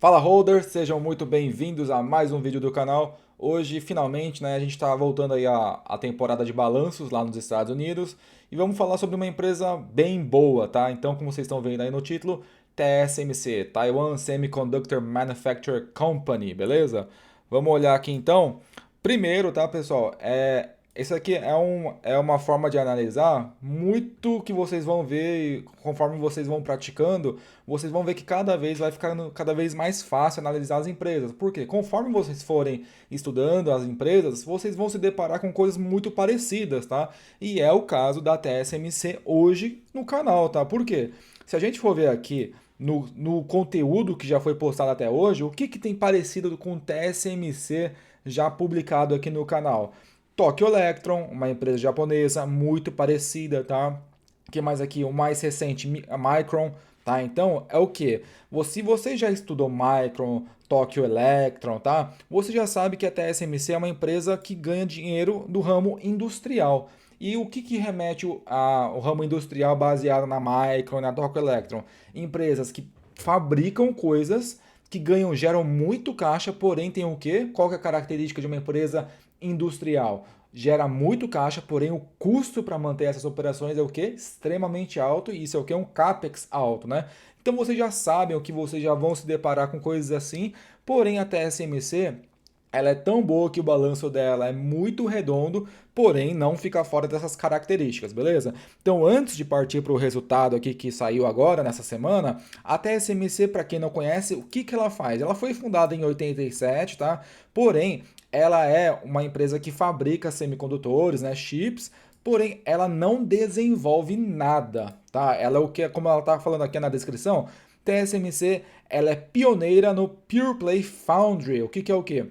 Fala holders, sejam muito bem-vindos a mais um vídeo do canal. Hoje, finalmente, a gente está voltando aí a temporada de balanços lá nos Estados Unidos e vamos falar sobre uma empresa bem boa, tá? Então, como vocês estão vendo aí no título, TSMC, Taiwan Semiconductor Manufacturing Company, beleza? Vamos olhar aqui então. Primeiro, tá, pessoal? Esse aqui é uma forma de analisar muito que vocês vão ver e conforme vocês vão praticando, vocês vão ver que cada vez vai ficando cada vez mais fácil analisar as empresas. Por quê? Conforme vocês forem estudando as empresas, vocês vão se deparar com coisas muito parecidas, tá? E é o caso da TSMC hoje no canal, tá? Por quê? Se a gente for ver aqui no conteúdo que já foi postado até hoje, o que tem parecido com o TSMC já publicado aqui no canal? Tokyo Electron, uma empresa japonesa muito parecida, tá? O que mais aqui? O mais recente, a Micron, tá? Então, é o que? Se você já estudou Micron, Tokyo Electron, tá? Você já sabe que a TSMC é uma empresa que ganha dinheiro do ramo industrial. E o que remete ao ramo industrial baseado na Micron, na Tokyo Electron? Empresas que fabricam coisas que geram muito caixa, porém tem o quê? Qual que é a característica de uma empresa industrial? Gera muito caixa, porém o custo para manter essas operações é o quê? Extremamente alto, e isso é o quê? Um capex alto, né? Então vocês já sabem o que vocês já vão se deparar com coisas assim, porém a TSMC ela é tão boa que o balanço dela é muito redondo, porém não fica fora dessas características, beleza? Então, antes de partir para o resultado aqui que saiu agora nessa semana, a TSMC, para quem não conhece, o que ela faz? Ela foi fundada em 87, tá? Porém, ela é uma empresa que fabrica semicondutores, né, chips, porém ela não desenvolve nada, tá? Ela é o que, como ela tá falando aqui na descrição, TSMC, ela é pioneira no Pure Play Foundry. O que é o que?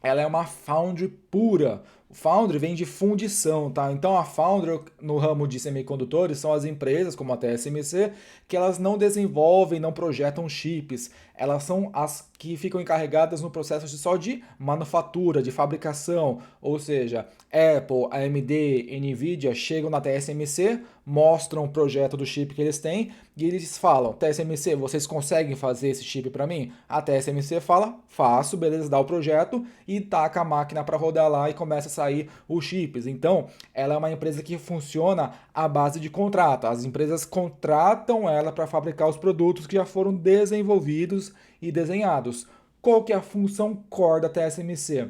Ela é uma foundry pura. O foundry vem de fundição, tá? Então a foundry no ramo de semicondutores são as empresas como a TSMC que elas não desenvolvem, não projetam chips. Elas são as que ficam encarregadas no processo só de manufatura, de fabricação. Ou seja, Apple, AMD, Nvidia chegam na TSMC, mostram o projeto do chip que eles têm e eles falam: TSMC, vocês conseguem fazer esse chip para mim? A TSMC fala: faço, beleza, dá o projeto e taca a máquina para rodar lá e começa a sair os chips. Então, ela é uma empresa que funciona à base de contrato. As empresas contratam ela para fabricar os produtos que já foram desenvolvidos e desenhados. Qual que é a função core da TSMC?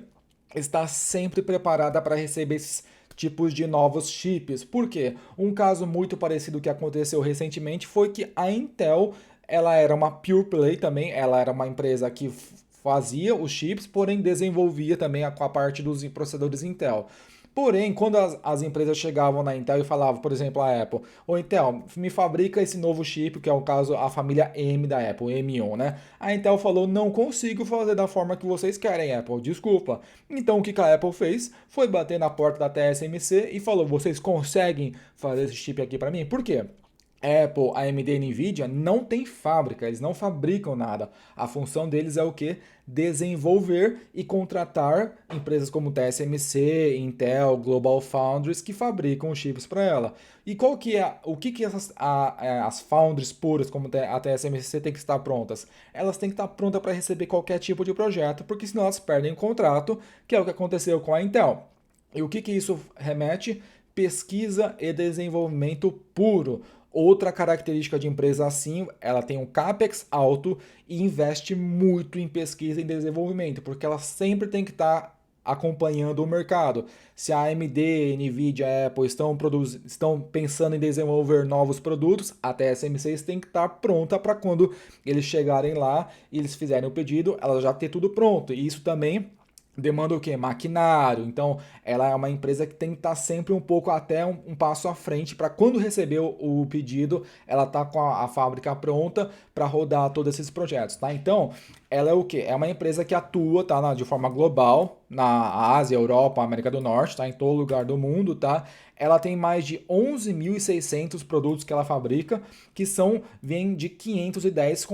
Está sempre preparada para receber esses tipos de novos chips. Por quê? Um caso muito parecido que aconteceu recentemente foi que a Intel, ela era uma pure play também, ela era uma empresa que fazia os chips, porém desenvolvia também com a parte dos processadores Intel. Porém, quando as empresas chegavam na Intel e falavam, por exemplo, a Apple: ô Intel, me fabrica esse novo chip, que é o caso a família M da Apple, M1, né? A Intel falou: não consigo fazer da forma que vocês querem, Apple, desculpa. Então o que a Apple fez foi bater na porta da TSMC e falou: vocês conseguem fazer esse chip aqui para mim? Por quê? Apple, AMD e Nvidia não tem fábrica, eles não fabricam nada. A função deles é o que? Desenvolver e contratar empresas como TSMC, Intel, Global Foundries que fabricam os chips para ela. E qual que é o que as foundries puras como a TSMC tem que estar prontas? Elas têm que estar prontas para receber qualquer tipo de projeto, porque senão elas perdem o contrato, que é o que aconteceu com a Intel. E o que isso remete? Pesquisa e desenvolvimento puro. Outra característica de empresa assim, ela tem um capex alto e investe muito em pesquisa e desenvolvimento, porque ela sempre tem que estar acompanhando o mercado. Se a AMD, Nvidia, Apple estão pensando em desenvolver novos produtos, a TSMC tem que estar pronta para quando eles chegarem lá e eles fizerem o pedido, ela já ter tudo pronto. E isso também demanda o quê? Maquinário. Então, ela é uma empresa que tem que estar sempre um pouco até um passo à frente para quando receber o pedido, ela tá com a fábrica pronta para rodar todos esses projetos, tá? Então, ela é o quê? É uma empresa que atua, tá, de forma global na Ásia, Europa, América do Norte, tá? Em todo lugar do mundo, tá? Ela tem mais de 11.600 produtos que ela fabrica, que vêm de 510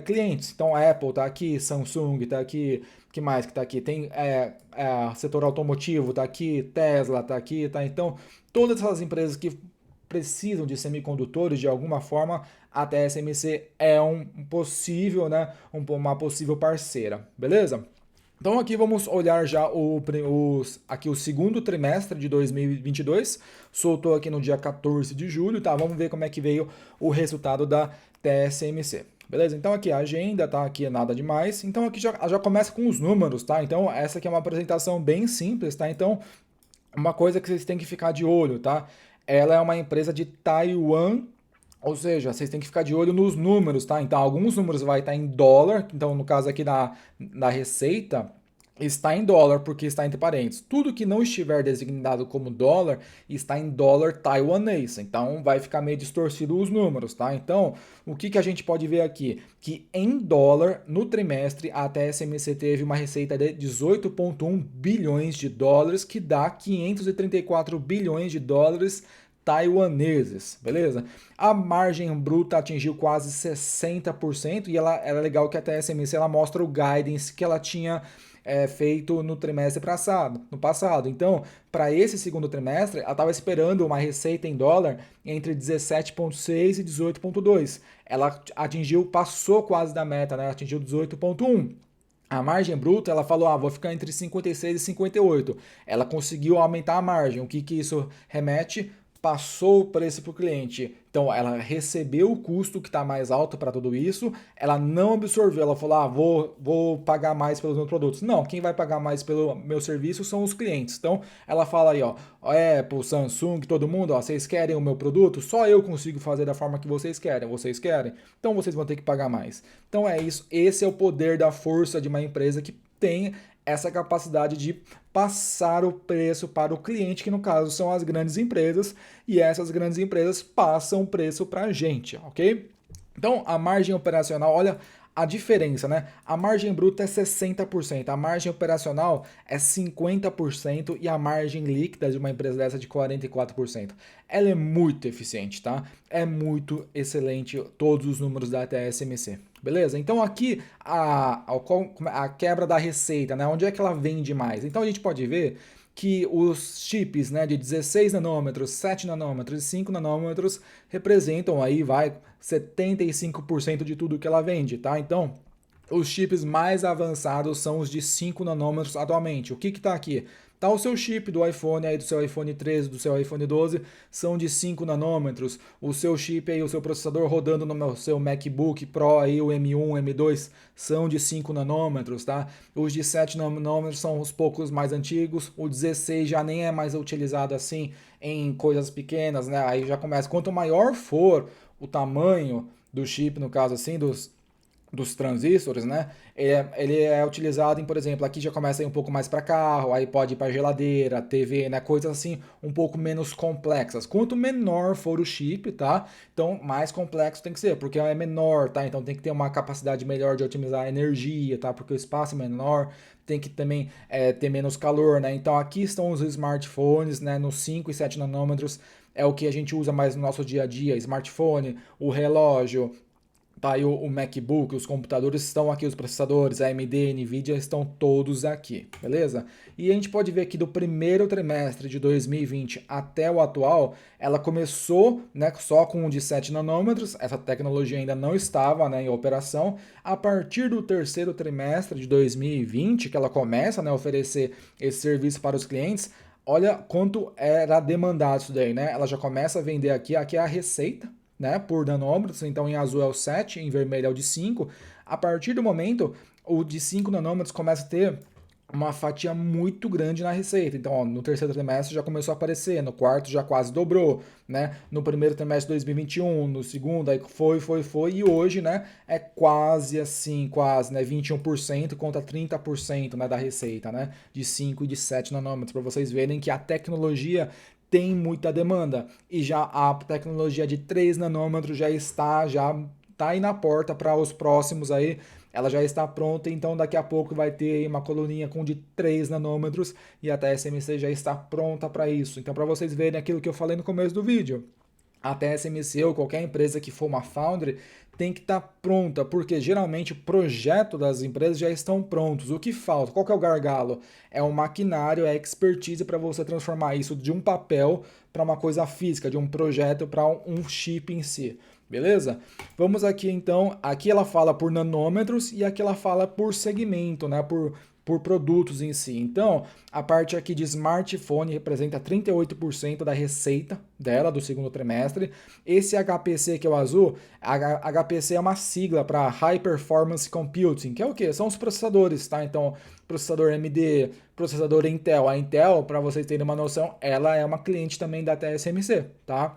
clientes. Então, a Apple tá aqui, Samsung tá aqui, que mais que tá aqui? Tem setor automotivo, tá aqui, Tesla tá aqui, tá? Então, todas essas empresas que precisam de semicondutores de alguma forma, a TSMC é um possível, né, uma possível parceira, beleza? Então aqui vamos olhar já aqui o segundo trimestre de 2022, soltou aqui no dia 14 de julho, tá? Vamos ver como é que veio o resultado da TSMC. Beleza? Então aqui a agenda, tá? Aqui é nada demais. Então aqui já começa com os números, tá? Então essa aqui é uma apresentação bem simples, tá? Então uma coisa que vocês têm que ficar de olho, tá? Ela é uma empresa de Taiwan, ou seja, vocês têm que ficar de olho nos números, tá? Então, alguns números vai estar em dólar, então no caso aqui da receita, está em dólar porque está entre parênteses. Tudo que não estiver designado como dólar está em dólar taiwanês, então vai ficar meio distorcido os números, tá? Então, o que a gente pode ver aqui? Que em dólar, no trimestre, a TSMC teve uma receita de 18,1 bilhões de dólares, que dá 534 bilhões de dólares taiwaneses, beleza? A margem bruta atingiu quase 60% e ela é legal que a TSMC ela mostra o guidance que ela tinha feito no trimestre passado, no passado. Então, para esse segundo trimestre, ela estava esperando uma receita em dólar entre 17,6 e 18,2. Ela atingiu, passou quase da meta, né? Atingiu 18,1. A margem bruta, ela falou, vou ficar entre 56 e 58. Ela conseguiu aumentar a margem. O que isso remete? Passou o preço para o cliente. Então, ela recebeu o custo que está mais alto para tudo isso, ela não absorveu, ela falou, vou pagar mais pelos meus produtos. Não, quem vai pagar mais pelo meu serviço são os clientes. Então, ela fala aí, ó, Apple, Samsung, todo mundo, ó, vocês querem o meu produto? Só eu consigo fazer da forma que vocês querem? Então, vocês vão ter que pagar mais. Então, é isso, esse é o poder da força de uma empresa que tem essa capacidade de passar o preço para o cliente, que no caso são as grandes empresas, e essas grandes empresas passam o preço para a gente, ok? Então, a margem operacional, olha a diferença, né? A margem bruta é 60%, a margem operacional é 50% e a margem líquida de uma empresa dessa é de 44%. Ela é muito eficiente, tá? É muito excelente todos os números da TSMC. Beleza? Então aqui a quebra da receita, né? Onde é que ela vende mais? Então a gente pode ver que os chips, né, de 16 nanômetros, 7 nanômetros e 5 nanômetros representam aí, 75% de tudo que ela vende, tá? Então, os chips mais avançados são os de 5 nanômetros atualmente. O que está aqui? Tá o seu chip do iPhone aí, do seu iPhone 13, do seu iPhone 12, são de 5 nanômetros. O seu chip aí, o seu processador rodando no seu MacBook Pro aí, o M1, M2, são de 5 nanômetros, tá? Os de 7 nanômetros são os poucos mais antigos. O 16 já nem é mais utilizado assim em coisas pequenas, né? Aí já começa. Quanto maior for o tamanho do chip, no caso assim, dos transistores, né? Ele é utilizado em, por exemplo, aqui já começa a ir um pouco mais para carro, aí pode ir para geladeira, TV, né? Coisas assim um pouco menos complexas. Quanto menor for o chip, tá? Então mais complexo tem que ser, porque é menor, tá? Então tem que ter uma capacidade melhor de otimizar a energia, tá? Porque o espaço é menor, tem que também ter menos calor, né? Então aqui estão os smartphones, né? Nos 5 e 7 nanômetros é o que a gente usa mais no nosso dia a dia, smartphone, o relógio. Tá aí o MacBook, os computadores estão aqui, os processadores, a AMD, Nvidia estão todos aqui, beleza? E a gente pode ver aqui do primeiro trimestre de 2020 até o atual, ela começou, né, só com um de 7 nanômetros, essa tecnologia ainda não estava, né, em operação. A partir do terceiro trimestre de 2020, que ela começa, né, a oferecer esse serviço para os clientes, olha quanto era demandado isso daí, né? Ela já começa a vender aqui é a receita, né, por nanômetros, então em azul é o 7, em vermelho é o de 5. A partir do momento, o de 5 nanômetros começa a ter uma fatia muito grande na receita. Então, ó, no terceiro trimestre já começou a aparecer, no quarto já quase dobrou, né? No primeiro trimestre de 2021, no segundo, aí foi, e hoje, né, é quase assim, quase, né, 21% contra 30%, né, da receita, né, de 5 e de 7 nanômetros, para vocês verem que a tecnologia tem muita demanda e já a tecnologia de 3 nanômetros já tá aí na porta para os próximos aí, ela já está pronta, então daqui a pouco vai ter uma coluninha com de 3 nanômetros e a TSMC já está pronta para isso. Então para vocês verem aquilo que eu falei no começo do vídeo, a TSMC ou qualquer empresa que for uma foundry tem que estar pronta, porque geralmente o projeto das empresas já estão prontos. O que falta? Qual que é o gargalo? É um maquinário, é expertise para você transformar isso de um papel para uma coisa física, de um projeto para um chip em si. Beleza? Vamos aqui então, aqui ela fala por nanômetros e aqui ela fala por segmento, né? Por produtos em si. Então, a parte aqui de smartphone representa 38% da receita dela do segundo trimestre. Esse HPC que é o azul, HPC é uma sigla para High Performance Computing, que é o quê? São os processadores, tá? Então, processador AMD, processador Intel. A Intel, para vocês terem uma noção, ela é uma cliente também da TSMC, tá?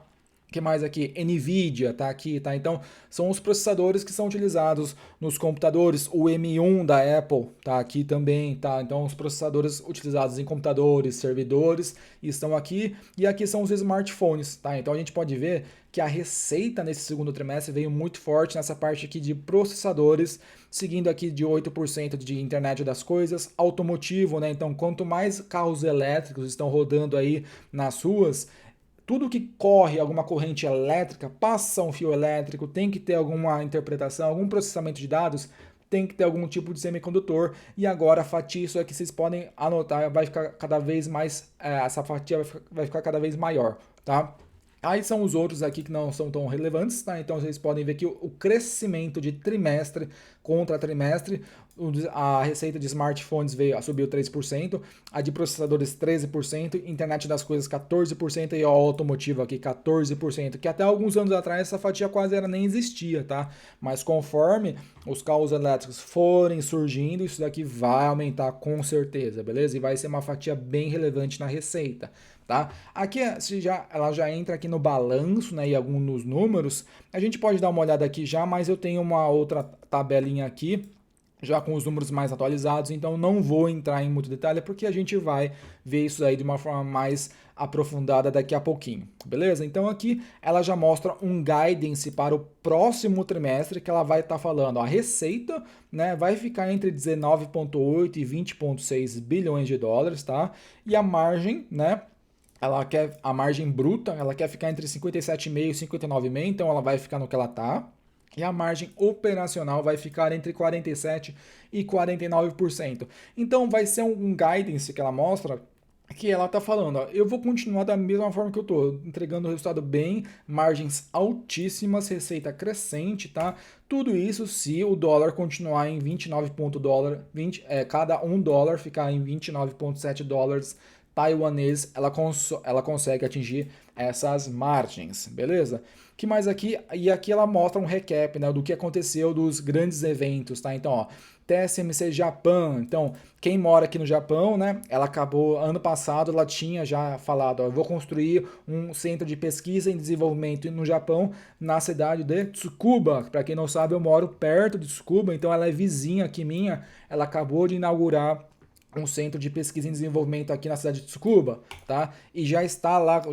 Que mais aqui? NVIDIA tá aqui, tá? Então, são os processadores que são utilizados nos computadores. O M1 da Apple tá aqui também, tá? Então, os processadores utilizados em computadores, servidores estão aqui. E aqui são os smartphones, tá? Então, a gente pode ver que a receita nesse segundo trimestre veio muito forte nessa parte aqui de processadores, seguindo aqui de 8% de internet das coisas, automotivo, né? Então, quanto mais carros elétricos estão rodando aí nas ruas, tudo que corre alguma corrente elétrica, passa um fio elétrico, tem que ter alguma interpretação, algum processamento de dados, tem que ter algum tipo de semicondutor. E agora a fatia, isso aqui vocês podem anotar, vai ficar cada vez mais, essa fatia vai ficar cada vez maior, tá? Aí são os outros aqui que não são tão relevantes, tá? Então vocês podem ver que o crescimento de trimestre contra trimestre, a receita de smartphones subiu 3%, a de processadores 13%, internet das coisas 14% e o automotivo aqui 14%, que até alguns anos atrás essa fatia quase nem existia, tá? Mas conforme os carros elétricos forem surgindo, isso daqui vai aumentar com certeza, beleza? E vai ser uma fatia bem relevante na receita. Tá? Aqui ela já entra aqui no balanço, né, e alguns números. A gente pode dar uma olhada aqui já, mas eu tenho uma outra tabelinha aqui já com os números mais atualizados, então não vou entrar em muito detalhe porque a gente vai ver isso aí de uma forma mais aprofundada daqui a pouquinho, beleza? Então aqui ela já mostra um guidance para o próximo trimestre que ela vai estar falando, a receita, né, vai ficar entre 19,8 e 20,6 bilhões de dólares, tá? E a margem, né, ela quer a margem bruta, ela quer ficar entre 57,5 e 59,5, então ela vai ficar no que ela tá. E a margem operacional vai ficar entre 47% e 49%. Então vai ser um guidance que ela mostra que ela tá falando, ó, eu vou continuar da mesma forma que eu tô, entregando o resultado bem, margens altíssimas, receita crescente, tá? Tudo isso se o dólar continuar em 29 ponto dólar, 20, cada um dólar ficar em 29,7 dólares taiwanês, ela consegue atingir essas margens, beleza? Que mais aqui? E aqui ela mostra um recap, né, do que aconteceu dos grandes eventos, tá? Então, ó, TSMC Japão. Então, quem mora aqui no Japão, né? Ela acabou ano passado, ela tinha já falado, ó, eu vou construir um centro de pesquisa e desenvolvimento no Japão, na cidade de Tsukuba. Para quem não sabe, eu moro perto de Tsukuba, então ela é vizinha aqui minha. Ela acabou de inaugurar um centro de pesquisa e desenvolvimento aqui na cidade de Tsukuba, tá? E já está lá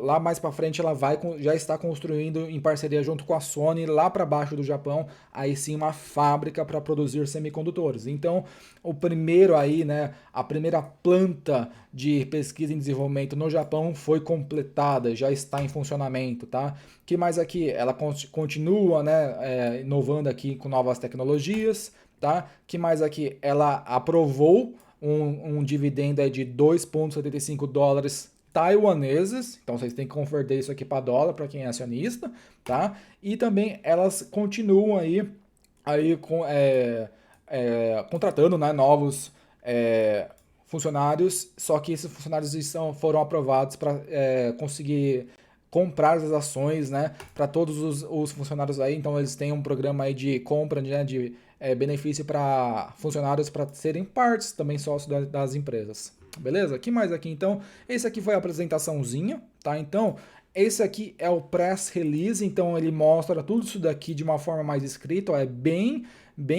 lá mais para frente ela já está construindo em parceria junto com a Sony lá para baixo do Japão, aí sim uma fábrica para produzir semicondutores. Então, o primeiro aí, né, a primeira planta de pesquisa e desenvolvimento no Japão foi completada, já está em funcionamento, tá? Que mais aqui? Ela continua, né, inovando aqui com novas tecnologias, tá? Que mais aqui? Ela aprovou um dividendo aí de 2,75 dólares taiwaneses, então vocês têm que converter isso aqui para dólar para quem é acionista, tá? E também elas continuam contratando, né, novos funcionários, só que esses funcionários foram aprovados para conseguir comprar as ações, né, para todos os funcionários aí, então eles têm um programa aí de compra, né, de benefício para funcionários para serem partes também sócios das empresas. Beleza? Que mais aqui então? Esse aqui foi a apresentaçãozinha, tá? Então, esse aqui é o press release, então ele mostra tudo isso daqui de uma forma mais escrita, ó, é bem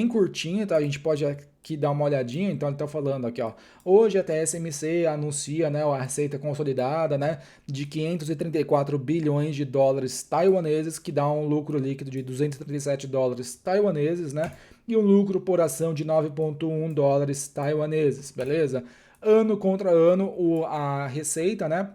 curtinho, tá? A gente pode aqui dar uma olhadinha, então ele tá falando aqui, ó. Hoje a TSMC anuncia, né, a receita consolidada, né, de 534 bilhões de dólares taiwaneses, que dá um lucro líquido de 237 dólares taiwaneses, né? E um lucro por ação de 9,1 dólares taiwaneses, beleza? Ano contra ano, a receita, né,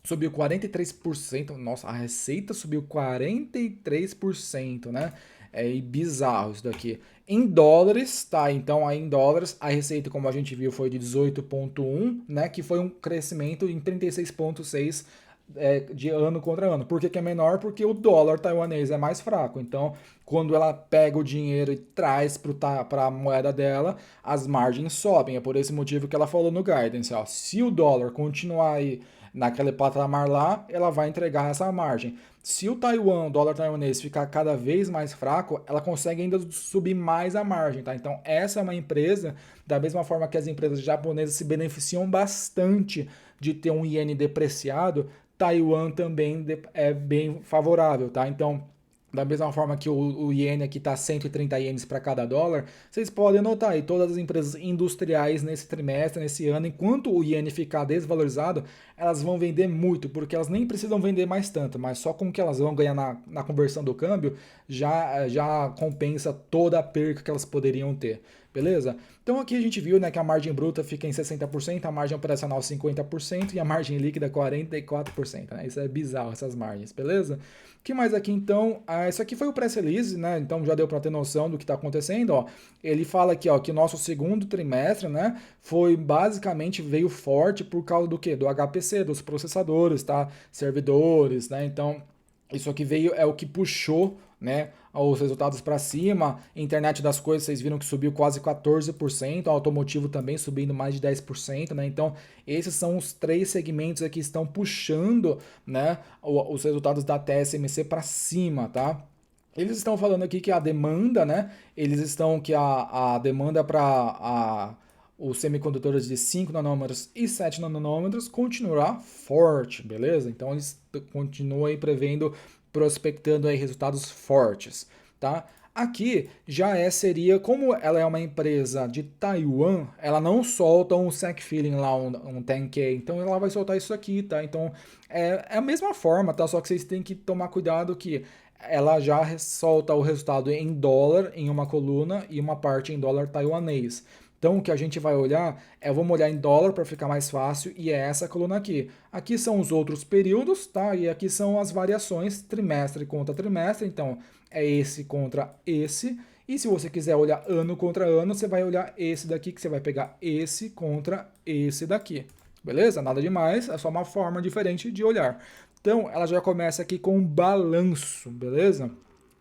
subiu 43%. Nossa, a receita subiu 43%, né? É bizarro isso daqui. Em dólares, tá? Então, aí em dólares, a receita, como a gente viu, foi de 18,1, né? Que foi um crescimento em 36,6 de ano contra ano. Por que que é menor? Porque o dólar taiwanês é mais fraco. Então, quando ela pega o dinheiro e traz para a moeda dela, as margens sobem. É por esse motivo que ela falou no guidance, ó, se o dólar continuar aí naquele patamar lá, ela vai entregar essa margem. Se o Taiwan, o dólar taiwanês ficar cada vez mais fraco, ela consegue ainda subir mais a margem, tá? Então, essa é uma empresa, da mesma forma que as empresas japonesas se beneficiam bastante de ter um iene depreciado, Taiwan também é bem favorável, tá? Então, da mesma forma que o iene aqui está 130 ienes para cada dólar, vocês podem notar aí todas as empresas industriais nesse trimestre, nesse ano, enquanto o iene ficar desvalorizado, elas vão vender muito, porque elas nem precisam vender mais tanto, mas só com o que elas vão ganhar na conversão do câmbio já compensa toda a perca que elas poderiam ter. Beleza? Então aqui a gente viu, né, que a margem bruta fica em 60%, a margem operacional 50% e a margem líquida 44%. Né? Isso é bizarro, essas margens, beleza? O que mais aqui então? Isso aqui foi o press release, né? Então já deu para ter noção do que está acontecendo. Ó. Ele fala aqui ó, que o nosso segundo trimestre, né, foi basicamente veio forte por causa do quê? Do HPC, dos processadores, tá? Servidores, né? Então isso aqui veio, é o que puxou, né, os resultados para cima. Internet das coisas, vocês viram que subiu quase 14%, automotivo também subindo mais de 10%, né? Então, esses são os três segmentos aqui que estão puxando, né, os resultados da TSMC para cima, tá? Eles estão falando aqui que a demanda, né? Eles estão que a demanda para os semicondutores de 5 nanômetros e 7 nanômetros continuará forte, beleza? Então eles continuam aí prevendo, prospectando aí resultados fortes, tá? Aqui seria, como ela é uma empresa de Taiwan, ela não solta um SEC Feeling lá, um 10K, então ela vai soltar isso aqui, tá? Então é a mesma forma, tá? Só que vocês têm que tomar cuidado que ela já solta o resultado em dólar em uma coluna e uma parte em dólar taiwanês. Então, o que a gente vai olhar vamos olhar em dólar para ficar mais fácil, e é essa coluna aqui. Aqui são os outros períodos, tá? E aqui são as variações trimestre contra trimestre. Então, é esse contra esse. E se você quiser olhar ano contra ano, você vai olhar esse daqui, que você vai pegar esse contra esse daqui. Beleza? Nada demais, é só uma forma diferente de olhar. Então, ela já começa aqui com um balanço, beleza?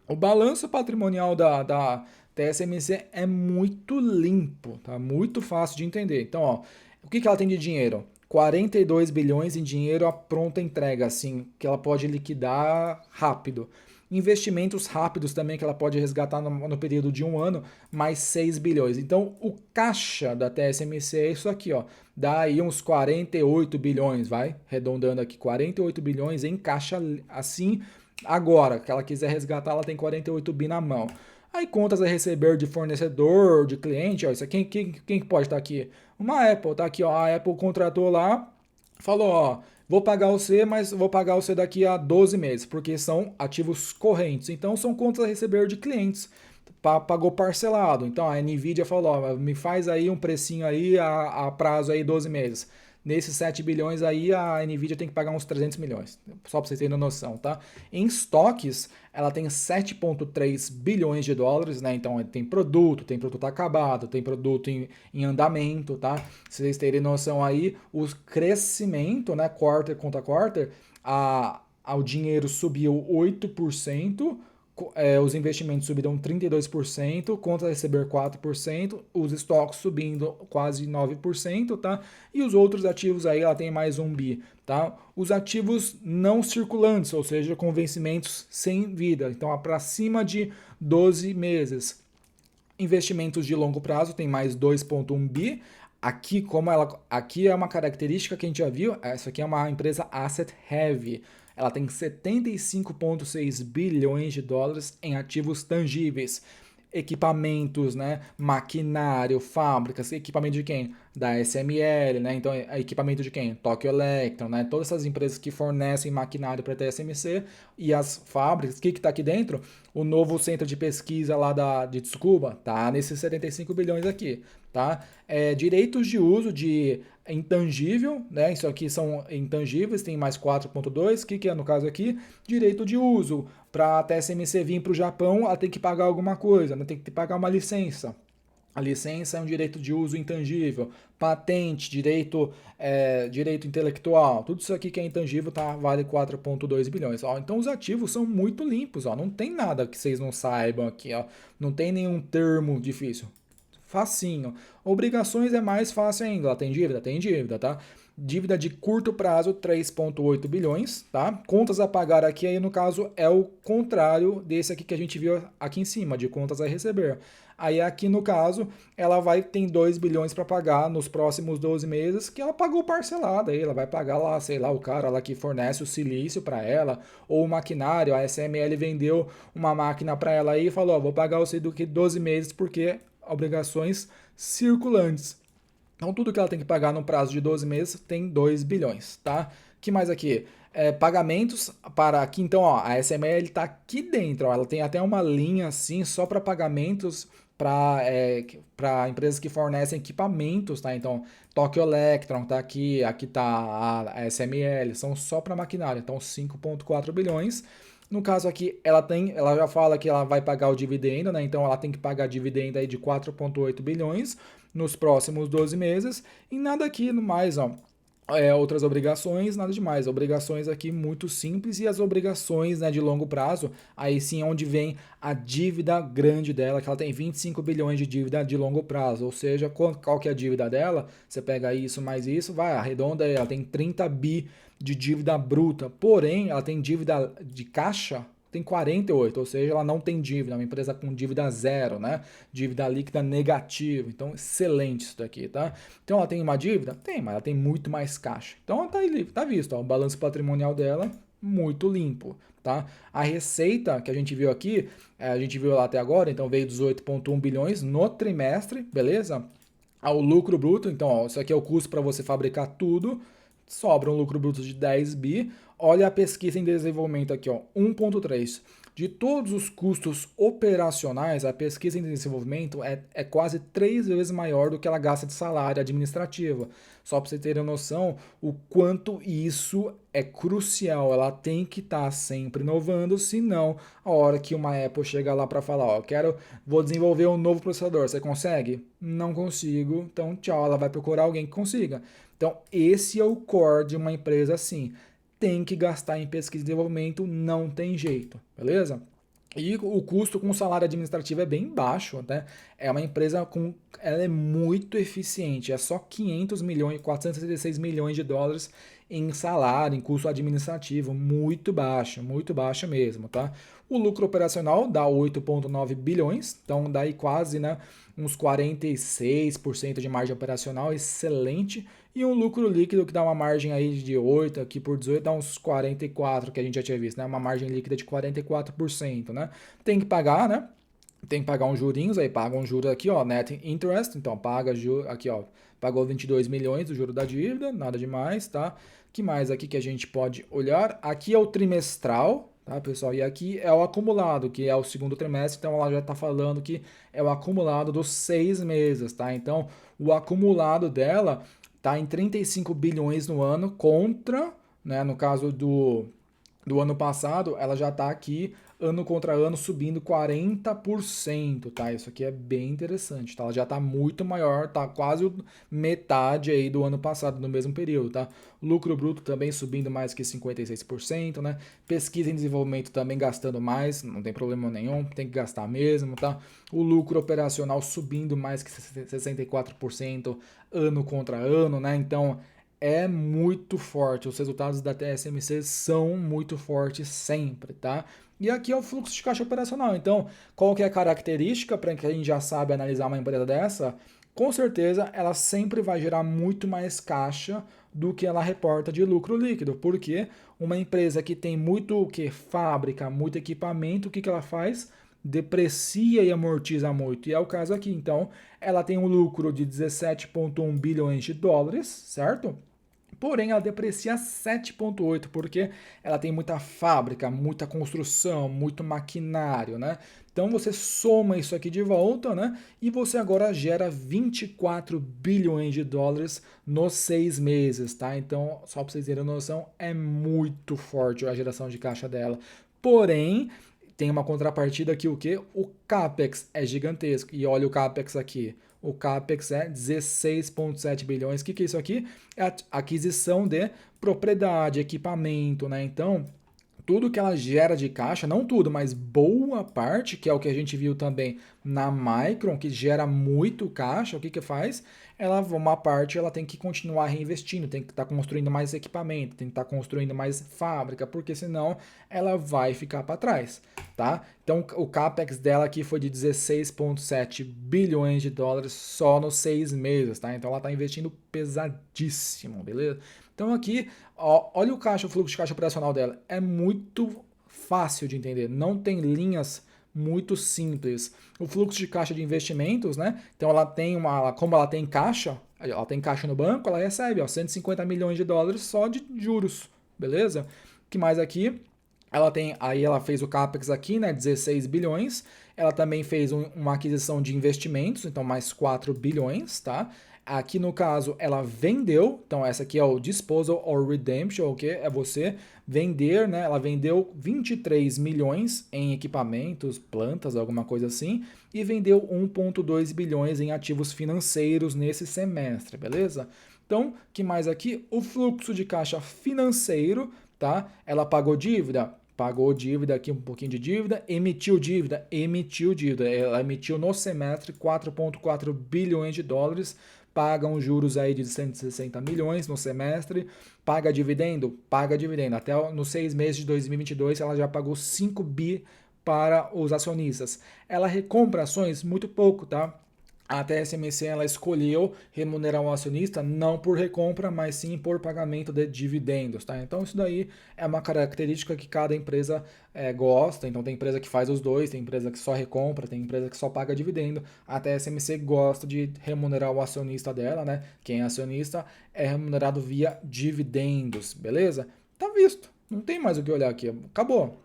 O balanço patrimonial da TSMC é muito limpo, tá? Muito fácil de entender. Então, ó, o que ela tem de dinheiro? 42 bilhões em dinheiro à pronta entrega, assim, que ela pode liquidar rápido. Investimentos rápidos também que ela pode resgatar no período de um ano, mais 6 bilhões. Então, o caixa da TSMC é isso aqui, ó. Dá aí uns 48 bilhões, vai? Arredondando aqui, 48 bilhões em caixa assim. Agora, que ela quiser resgatar, ela tem 48 bi na mão. Aí contas a receber de fornecedor, de cliente, ó, isso aqui, quem pode estar aqui? Uma Apple, tá aqui, ó, a Apple contratou lá, falou, ó, vou pagar você, mas vou pagar você daqui a 12 meses, porque são ativos correntes. Então são contas a receber de clientes. Pagou parcelado. Então a Nvidia falou, ó, me faz aí um precinho aí a prazo aí 12 meses. Nesses 7 bilhões aí, a Nvidia tem que pagar uns 300 milhões, só para vocês terem noção, tá? Em estoques, ela tem 7,3 bilhões de dólares, né? Então tem produto acabado, tem produto em andamento, tá? Se vocês terem noção aí, o crescimento, né, quarter contra quarter, o dinheiro subiu 8%, os investimentos subiram 32%, contas a receber 4%, os estoques subindo quase 9%, tá? E os outros ativos aí, ela tem mais um bi, tá? Os ativos não circulantes, ou seja, com vencimentos sem vida, então para cima de 12 meses. Investimentos de longo prazo tem mais 2,1 bi. Aqui é uma característica que a gente já viu, essa aqui é uma empresa asset heavy. Ela tem 75,6 bilhões de dólares em ativos tangíveis. Equipamentos, né? Maquinário, fábricas, equipamento de quem? Da SML, né? Então, equipamento de quem? Tokyo Electron, né? Todas essas empresas que fornecem maquinário para a TSMC e as fábricas, o que está aqui dentro? O novo centro de pesquisa lá de Tsukuba, tá? Nesses 75 bilhões aqui, tá? Direitos de uso de intangível, né? Isso aqui são intangíveis, tem mais 4,2. O que é no caso aqui? Direito de uso. Para a TSMC vir para o Japão, ela tem que pagar alguma coisa, né? Tem que pagar uma licença. A licença é um direito de uso intangível, patente, direito intelectual, tudo isso aqui que é intangível tá, vale 4,2 bilhões. Ó, então os ativos são muito limpos, ó, não tem nada que vocês não saibam aqui, ó, não tem nenhum termo difícil. Facinho. Obrigações é mais fácil ainda. Ela tem dívida? Tem dívida, tá? Dívida de curto prazo, 3,8 bilhões, tá? Contas a pagar aqui, aí no caso, é o contrário desse aqui que a gente viu aqui em cima, de contas a receber. Aí aqui no caso, ela tem 2 bilhões para pagar nos próximos 12 meses, que ela pagou parcelada aí, ela vai pagar lá, sei lá, o cara lá que fornece o silício para ela, ou o maquinário, a SML vendeu uma máquina para ela aí e falou, ó, vou pagar você do que 12 meses porque obrigações circulantes. Então, tudo que ela tem que pagar no prazo de 12 meses tem 2 bilhões, tá? Que mais aqui? Pagamentos para aqui, então, ó, a SML está aqui dentro, ó, ela tem até uma linha assim só para pagamentos para empresas que fornecem equipamentos, tá? Então, Tokyo Electron tá aqui, aqui tá a SML, são só para maquinário, então 5,4 bilhões. No caso aqui, ela já fala que ela vai pagar o dividendo, né? Então ela tem que pagar dividendo aí de 4,8 bilhões nos próximos 12 meses. E nada aqui no mais, ó. Outras obrigações, nada demais. Obrigações aqui muito simples e as obrigações, né, de longo prazo, aí sim é onde vem a dívida grande dela, que ela tem 25 bilhões de dívida de longo prazo. Ou seja, qual que é a dívida dela? Você pega isso mais isso, vai, arredonda, ela tem 30 bi de dívida bruta. Porém, ela tem dívida de caixa tem 48, ou seja, ela não tem dívida, é uma empresa com dívida zero, né? Dívida líquida negativa. Então, excelente isso daqui, tá? Então, ela tem uma dívida? Tem, mas ela tem muito mais caixa. Então, tá, tá visto, ó, o balanço patrimonial dela muito limpo, tá? A receita que a gente viu aqui, a gente viu lá até agora, então veio 18,1 bilhões no trimestre, beleza? Ao lucro bruto, então, ó, isso aqui é o custo para você fabricar tudo, sobra um lucro bruto de 10 bi. Olha a pesquisa em desenvolvimento aqui, ó, 1,3. De todos os custos operacionais, a pesquisa em desenvolvimento é quase 3 vezes maior do que ela gasta de salário administrativo. Só para você ter noção o quanto isso é crucial. Ela tem que estar sempre inovando, senão a hora que uma Apple chega lá para falar, ó, vou desenvolver um novo processador, você consegue? Não consigo, então tchau, ela vai procurar alguém que consiga. Então, esse é o core de uma empresa assim. Tem que gastar em pesquisa e desenvolvimento, não tem jeito, beleza? E o custo com o salário administrativo é bem baixo, né? É uma empresa ela é muito eficiente, é só 500 milhões, 466 milhões de dólares em salário, em custo administrativo, muito baixo mesmo, tá? O lucro operacional dá 8,9 bilhões, então daí quase, né, uns 46% de margem operacional, excelente. E um lucro líquido que dá uma margem aí de 8 aqui por 18, dá uns 44 que a gente já tinha visto, né? Uma margem líquida de 44%, né? Tem que pagar, né? Tem que pagar uns jurinhos, aí paga um juro aqui, ó, net interest, então paga aqui, ó, pagou 22 milhões do juro da dívida, nada demais, tá? Que mais aqui que a gente pode olhar? Aqui é o trimestral, tá, pessoal? E aqui é o acumulado, que é o segundo trimestre, então ela já tá falando que é o acumulado dos 6 meses, tá? Então, o acumulado dela tá em 35 bilhões no ano contra, né, no caso do ano passado, ela já está aqui ano contra ano subindo 40%, tá? Isso aqui é bem interessante, tá? Ela já está muito maior, tá quase metade aí do ano passado no mesmo período, tá? Lucro bruto também subindo mais que 56%, né? Pesquisa em desenvolvimento também gastando mais, não tem problema nenhum, tem que gastar mesmo, tá? O lucro operacional subindo mais que 64% ano contra ano, né? Então, é muito forte. Os resultados da TSMC são muito fortes sempre, tá? E aqui é o fluxo de caixa operacional. Então, qual que é a característica para que a gente já sabe analisar uma empresa dessa? Com certeza, ela sempre vai gerar muito mais caixa do que ela reporta de lucro líquido, porque uma empresa que tem muito o que fábrica, muito equipamento, o que ela faz? Deprecia e amortiza muito. E é o caso aqui. Então, ela tem um lucro de 17,1 bilhões de dólares, certo? Porém, ela deprecia 7,8 porque ela tem muita fábrica, muita construção, muito maquinário, né? Então você soma isso aqui de volta, né? E você agora gera 24 bilhões de dólares nos 6 meses, tá? Então, só para vocês terem noção, é muito forte a geração de caixa dela. Porém, tem uma contrapartida que o quê? O CAPEX é gigantesco. E olha o CAPEX aqui. o CAPEX é 16,7 bilhões. O que é isso aqui? É a aquisição de propriedade, equipamento, né? Então, tudo que ela gera de caixa, não tudo, mas boa parte, que é o que a gente viu também na Micron, que gera muito caixa, o que que faz? Uma parte ela tem que continuar reinvestindo, tem que estar construindo mais equipamento, tem que estar construindo mais fábrica, porque senão ela vai ficar para trás, tá? Então o capex dela aqui foi de 16,7 bilhões de dólares só nos 6 meses, tá? Então ela está investindo pesadíssimo, beleza? Então aqui, ó, olha o fluxo de caixa operacional dela. É muito fácil de entender. Não tem linhas muito simples. O fluxo de caixa de investimentos, né? Então como ela tem caixa no banco, ela recebe, ó, 150 milhões de dólares só de juros, beleza? O que mais aqui? Ela fez o CAPEX aqui, né, 16 bilhões. Ela também fez uma aquisição de investimentos, então mais 4 bilhões, tá? Aqui no caso, ela vendeu, então essa aqui é o disposal or redemption, ok? É você vender, né? Ela vendeu 23 milhões em equipamentos, plantas, alguma coisa assim, e vendeu 1,2 bilhões em ativos financeiros nesse semestre, beleza? Então, que mais aqui? O fluxo de caixa financeiro, tá? Ela pagou dívida? Pagou dívida aqui, um pouquinho de dívida, emitiu dívida, ela emitiu no semestre 4,4 bilhões de dólares, paga uns juros aí de 160 milhões no semestre, paga dividendo, até nos 6 meses de 2022 ela já pagou 5 bi para os acionistas. Ela recompra ações muito pouco, tá? A TSMC ela escolheu remunerar o acionista não por recompra, mas sim por pagamento de dividendos, tá? Então isso daí é uma característica que cada empresa gosta. Então tem empresa que faz os dois, tem empresa que só recompra, tem empresa que só paga dividendo. A TSMC gosta de remunerar o acionista dela, né? Quem é acionista é remunerado via dividendos, beleza? Tá visto. Não tem mais o que olhar aqui. Acabou.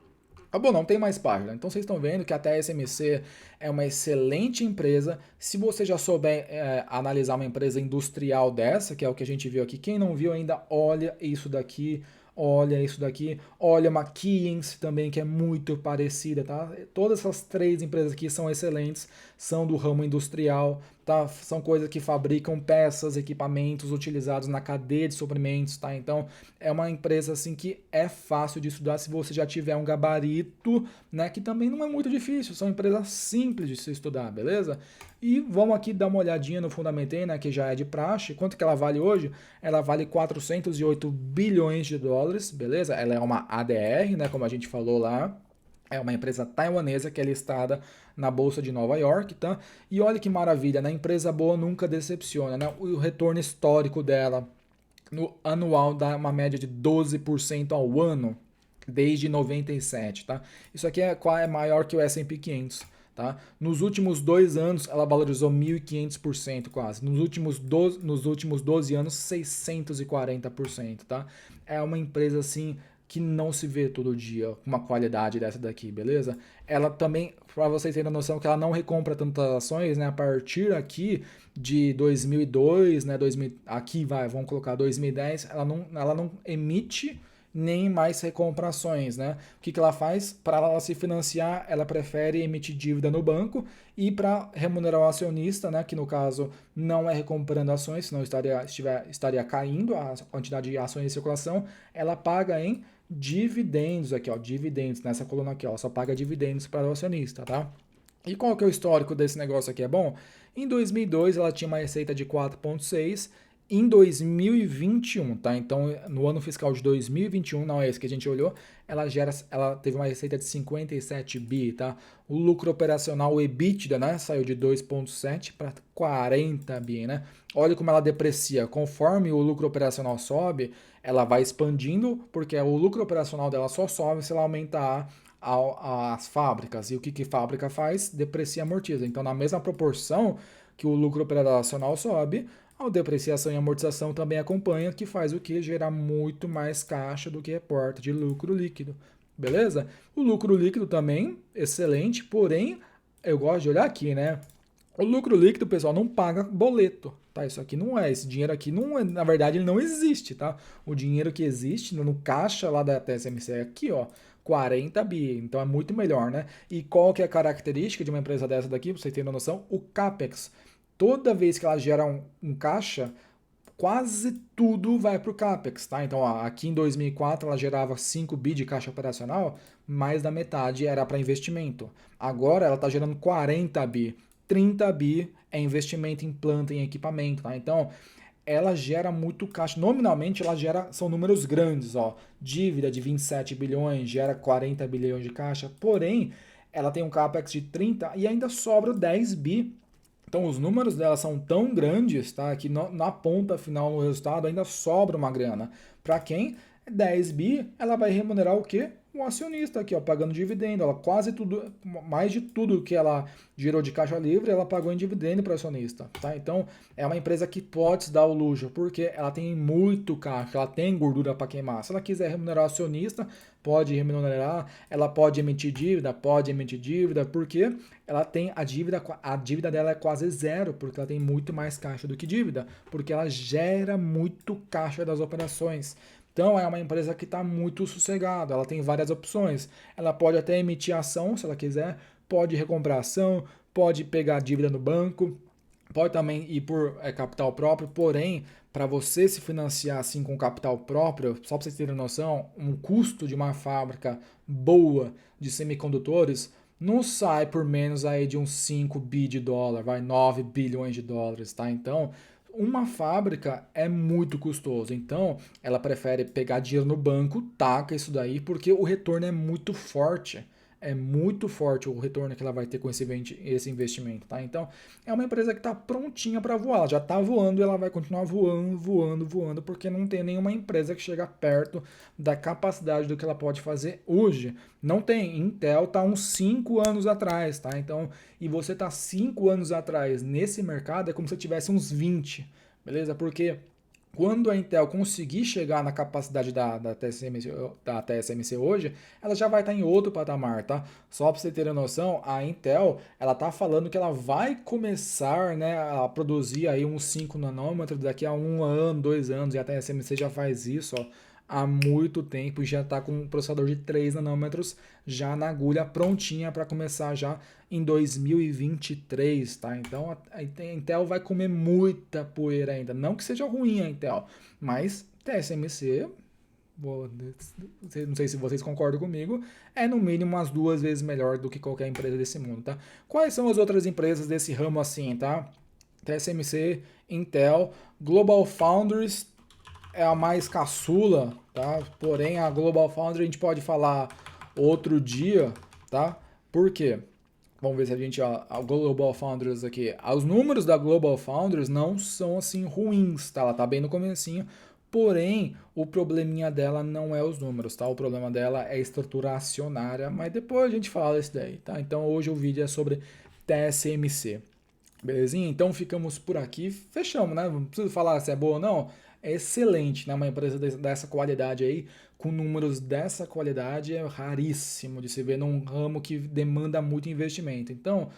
Acabou, não tem mais página. Então vocês estão vendo que a TSMC é uma excelente empresa. Se você já souber analisar uma empresa industrial dessa, que é o que a gente viu aqui, quem não viu ainda, olha isso daqui. Olha isso daqui, olha uma Keyence também que é muito parecida, tá? Todas essas três empresas aqui são excelentes, são do ramo industrial, tá? São coisas que fabricam peças, equipamentos utilizados na cadeia de suprimentos, tá? Então é uma empresa assim que é fácil de estudar se você já tiver um gabarito, né? Que também não é muito difícil, são empresas simples de se estudar, beleza? E vamos aqui dar uma olhadinha no Fundamentei, né, que já é de praxe. Quanto que ela vale hoje? Ela vale 408 bilhões de dólares, beleza? Ela é uma ADR, né, como a gente falou lá. É uma empresa taiwanesa que é listada na Bolsa de Nova York, tá? E olha que maravilha, né? Empresa boa nunca decepciona, né? O retorno histórico dela no anual dá uma média de 12% ao ano, desde 97, tá? Isso aqui é maior que o S&P 500. Tá? Nos últimos 2 anos, ela valorizou 1.500% quase. Nos últimos 12 anos, 640%. Tá? É uma empresa assim que não se vê todo dia com uma qualidade dessa daqui, beleza? Ela também, para vocês terem a noção que ela não recompra tantas ações, né? A partir aqui de 2002, né? Vamos colocar 2010, ela não emite nem mais recompra ações, né? O que ela faz? Para ela se financiar, ela prefere emitir dívida no banco e para remunerar o acionista, né? Que no caso não é recomprando ações, senão estaria caindo a quantidade de ações em circulação, ela paga em dividendos aqui, ó, dividendos nessa coluna aqui, ó, só paga dividendos para o acionista, tá? E qual que é o histórico desse negócio aqui? É bom? Em 2002 ela tinha uma receita de 4,6 em 2021, tá? Então, no ano fiscal de 2021, não é esse que a gente olhou, ela teve uma receita de 57 bi, tá? O lucro operacional, o EBITDA, né, saiu de 2,7 para 40 bi, né? Olha como ela deprecia. Conforme o lucro operacional sobe, ela vai expandindo, porque o lucro operacional dela só sobe se ela aumentar as fábricas. E o que fábrica faz? Deprecia e amortiza. Então, na mesma proporção que o lucro operacional sobe, a depreciação e amortização também acompanha, que faz o que? Gerar muito mais caixa do que reporta de lucro líquido. Beleza? O lucro líquido também, excelente, porém, eu gosto de olhar aqui, né? O lucro líquido, pessoal, não paga boleto, tá? Isso aqui não é, esse dinheiro aqui não é, na verdade, ele não existe, tá? O dinheiro que existe no caixa lá da TSMC é aqui, ó, 40 bi, então é muito melhor, né? E qual que é a característica de uma empresa dessa daqui, pra vocês terem noção? O CAPEX. toda vez que ela gera um caixa, quase tudo vai para o CAPEX, tá? Então, ó, aqui em 2004 ela gerava 5 bi de caixa operacional, mais da metade era para investimento. Agora ela está gerando 40 bi, 30 bi é investimento em planta e em equipamento, tá? Então, ela gera muito caixa. Nominalmente, ela gera, são números grandes, ó. Dívida de 27 bilhões, gera 40 bilhões de caixa, porém, ela tem um CAPEX de 30 e ainda sobra 10 bi. Então, os números dela são tão grandes, tá? Que na ponta final, no resultado, ainda sobra uma grana. Para quem? 10 bi, ela vai remunerar o quê? O acionista aqui, ó, pagando dividendo. Ela quase tudo, mais de tudo que ela gerou de caixa livre, ela pagou em dividendo para o acionista, tá? Então, é uma empresa que pode se dar o luxo, porque ela tem muito caixa, ela tem gordura para queimar. Se ela quiser remunerar o acionista, pode remunerar, ela pode emitir dívida, porque ela tem a dívida dela é quase zero, porque ela tem muito mais caixa do que dívida, porque ela gera muito caixa das operações. Então é uma empresa que está muito sossegada, ela tem várias opções. Ela pode até emitir ação, se ela quiser, pode recomprar ação, pode pegar dívida no banco, pode também ir por capital próprio, porém, para você se financiar assim com capital próprio, só para vocês terem noção, um custo de uma fábrica boa de semicondutores não sai por menos aí de uns 5 bi de dólar, vai 9 bilhões de dólares, tá? Então, uma fábrica é muito custoso, então ela prefere pegar dinheiro no banco, taca isso daí, porque o retorno é muito forte. É muito forte o retorno que ela vai ter com esse investimento, tá? Então, é uma empresa que está prontinha para voar. Ela já está voando e ela vai continuar voando, voando, voando, porque não tem nenhuma empresa que chega perto da capacidade do que ela pode fazer hoje. Não tem. Intel está uns 5 anos atrás, tá? Então, e você está 5 anos atrás nesse mercado, é como se você tivesse uns 20, beleza? Porque quando a Intel conseguir chegar na capacidade da TSMC hoje, ela já vai estar em outro patamar, tá? Só para você ter noção, a Intel, ela tá falando que ela vai começar, né, a produzir aí uns 5 nanômetros daqui a 1 ano, 2 anos, e a TSMC já faz isso, ó, há muito tempo, e já está com um processador de 3 nanômetros já na agulha prontinha para começar já em 2023, tá? Então a Intel vai comer muita poeira ainda. Não que seja ruim a Intel, mas TSMC, não sei se vocês concordam comigo, é no mínimo umas 2 vezes melhor do que qualquer empresa desse mundo, tá? Quais são as outras empresas desse ramo assim, tá? TSMC, Intel, Global Foundries é a mais caçula, tá? Porém, a Global Foundries a gente pode falar outro dia, tá? Por quê? Vamos ver se a gente, a Global Foundries aqui, os números da Global Foundries não são assim ruins, tá? Ela tá bem no comecinho, porém, o probleminha dela não é os números, tá? O problema dela é a estrutura acionária, mas depois a gente fala isso daí, tá? Então hoje o vídeo é sobre TSMC. Belezinha? Então ficamos por aqui. Fechamos, né? Não preciso falar se é boa ou não. É excelente, né? Uma empresa dessa qualidade aí, com números dessa qualidade, é raríssimo de se ver num ramo que demanda muito investimento. Então,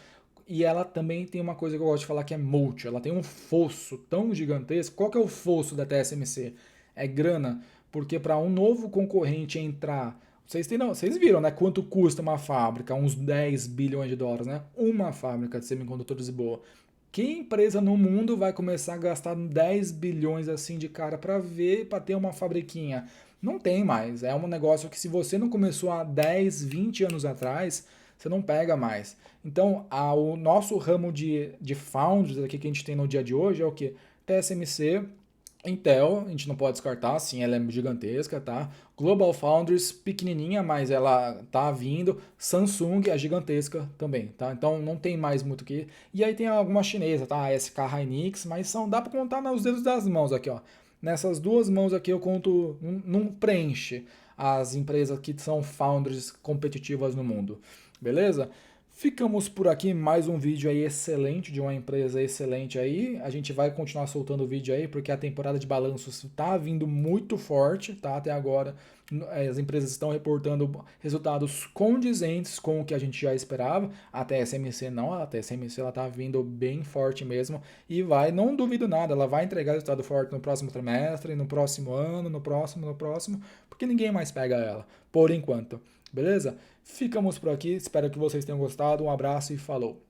e ela também tem uma coisa que eu gosto de falar que é multi. Ela tem um fosso tão gigantesco. Qual que é o fosso da TSMC? É grana, porque para um novo concorrente entrar, vocês viram, né? Quanto custa uma fábrica? Uns 10 bilhões de dólares, né? Uma fábrica de semicondutores boa. Que empresa no mundo vai começar a gastar 10 bilhões assim de cara para ver, para ter uma fabriquinha? Não tem mais. É um negócio que se você não começou há 10, 20 anos atrás, você não pega mais. Então, o nosso ramo de foundries aqui que a gente tem no dia de hoje é o que? TSMC, Intel, a gente não pode descartar, sim, ela é gigantesca, tá? Global Foundries, pequenininha, mas ela tá vindo. Samsung é gigantesca também, tá? Então não tem mais muito que. E aí tem alguma chinesa, tá? A SK Hynix, mas dá para contar nos dedos das mãos aqui, ó. Nessas duas mãos aqui eu conto, não preenche as empresas que são foundries competitivas no mundo, beleza? Ficamos por aqui, mais um vídeo aí excelente, de uma empresa excelente aí. A gente vai continuar soltando vídeo aí, porque a temporada de balanços tá vindo muito forte, tá? Até agora as empresas estão reportando resultados condizentes com o que a gente já esperava. A TSMC não, a TSMC ela tá vindo bem forte mesmo e não duvido nada, ela vai entregar resultado forte no próximo trimestre, no próximo ano, no próximo, porque ninguém mais pega ela, por enquanto. Beleza? Ficamos por aqui, espero que vocês tenham gostado. Um abraço e falou!